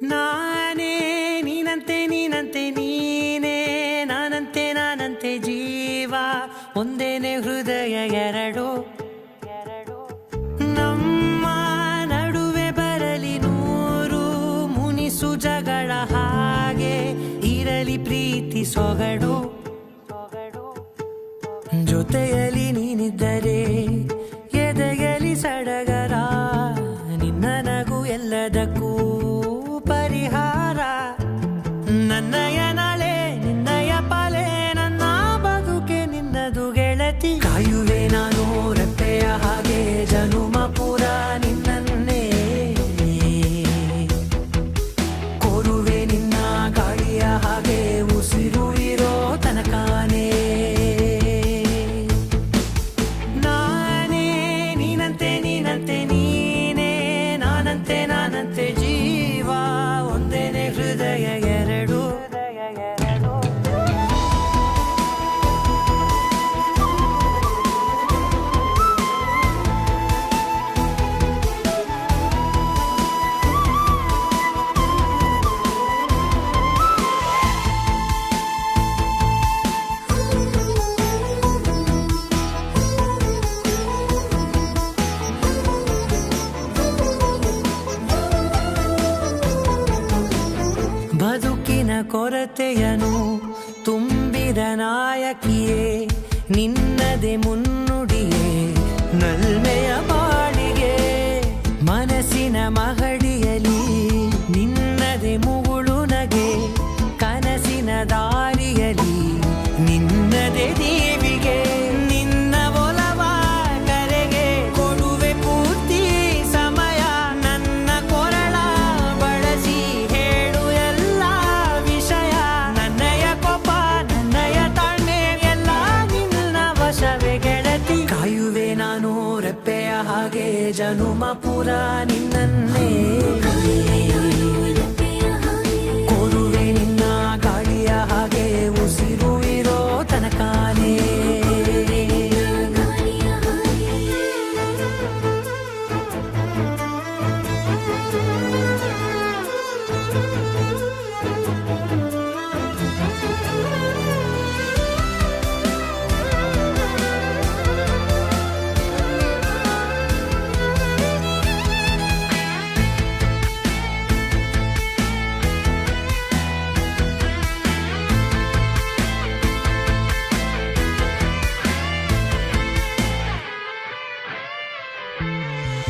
ನಾನೇ ನೀನಂತೆ ನೀನಂತೆ ನೀನೇ ನಾನಂತೆ ಜೀವ ಒಂದೇನೆ ಹೃದಯ ಎರಡು ನಮ್ಮ ನಡುವೆ ಬರಲಿ ನೂರು ಮುನಿಸು ಜಗಳ ಹಾಗೆ ಇರಲಿ ಪ್ರೀತಿ ಸೊಗಡು ಜೊತೆಯಲ್ಲಿ ನೀನಿದ್ದರೆ ಎದೆಯಲಿ ಸಡಗರ ನಿನ್ನ ನಗು ಎಲ್ಲದಕ್ಕೂ ಪರಿಹಾರ ನನ್ನಯ ನಾಳೆ ನಿನ್ನಯ ಪಾಲೆ ನನ್ನ ಬದುಕೆ ನಿನ್ನದು ಗೆಳತಿ ಕಾಯುವೆ ನಾನು ರೆಪ್ಪೆಯ ಹಾಗೆ ಜನುಮ ಪುರ ನಿನ್ನನ್ನೇ ಕೋರುವೆ ನಿನ್ನ ಗಾಳಿಯ ಹಾಗೆ ಉಸಿರು ಇರೋ ತನಕಾನೇ ನಾನೇ ನೀನಂತೆ ನೀನಂತೆ ನೀನೇ ನಾನಂತೆ ಜೀವ ಒಂದೇನೆ ಹೃದಯ ಎರಡು ಬದುಕಿನ ಕೊರತೆಯನು ತುಂಬಿದ ನಾಯಕಿಯೇ ನಿನ್ನದೆ ಮುನ್ನುಡಿಯೇ ನಲ್ಮೆಯ ಬಾಳಿಗೆ ಮನಸ್ಸಿನ ಮಹಡಿಯಲಿ ನಿನ್ನದೆ ಮುಗುಳು ನಗೆ ಕನಸಿನ ದಾರಿಯಲಿ ನಿನ್ನದೆ ದೇವಿಗೆ ನಿನ್ನ ಒಲವ ಕರೆಗೆ ಕೊಡುವೆ ಪೂರ್ತಿ ಸಮಯ ನನ್ನ ಕೊರಳ ಬಳಸಿ ಹೇಳು ಎಲ್ಲ ವಿಷಯ ನನ್ನಯ ಕೋಪ ನನ್ನಯ ತಾಳ್ಮೆ ಎಲ್ಲ ನಿನ್ನ ವಶವೇ ಗೆಳತಿ ಕಾಯುವೆ ನಾನು ರೆಪ್ಪೆಯ ಹಾಗೆ ಜನುಮ ಪುರ ನಿನ್ನನ್ನೇ ಕೋರುವೆ ನಿನ್ನ ಗಾಳಿಯ ಹಾಗೆ ಉಸಿರು ಇರೋ ತನಕಾನೇ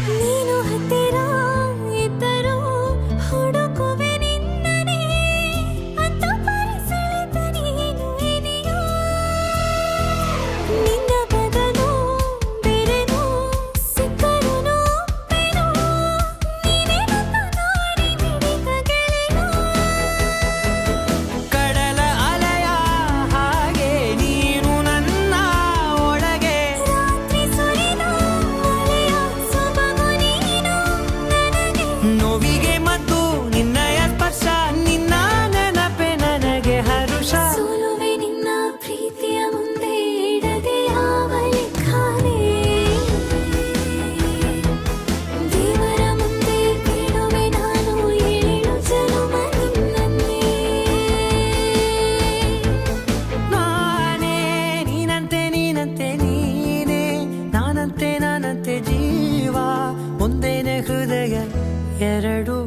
ನೀನು ಹತ್ತಿರ ಇದ್ದರೂ ಹುಡುಕುವೆ ನಿನ್ನನೇ ಅಂತ ಪರಿಸೆಳೆದ ನೀನು ಇದೆಯೋ ನಿನ್ನ ಬದಲು ಬೇರೆನೋ ಸಿಕ್ಕರೂ ಒಪ್ಪೆನೋ ನೀನೇ ನನ್ನ ನಾಡಿ ಮಿಡಿತ ಗೆಳೆಯೋ ಕಡಲ ಅಲೆಯ ಹಾಗೆ ನೀನು ನನ್ನ ಒಳಗೆ ರಾತ್ರಿ ಸುರಿದ ಮಳೆಯ ಸೊಬಗು ನೀನು ನನಗೆ ನೋವಿಗೆ ಮತ್ತು ನಿನ್ನಯ ಸ್ಪರ್ಶ ನಿನ್ನ ನೆನಪೆ ನನಗೆ ಹರುಷ ಸೋಲುವೆ ನಿನ್ನ ಪ್ರೀತಿಯ ಮುಂದೆ ಇಡದೆ ಯಾವ ಲೆಕ್ಕನೇ ದೇವರ ಮುಂದೆ ಬೀಳುವೆ ನಾನು ಏಳು ಜನುಮ ನಿನ್ನನ್ನೇ ನಾನೇ ನೀನಂತೆ ನೀನೇ ನಾನಂತೆ ಜೀವ ಒಂದೇನೆ ಹೃದಯ ಎರಡು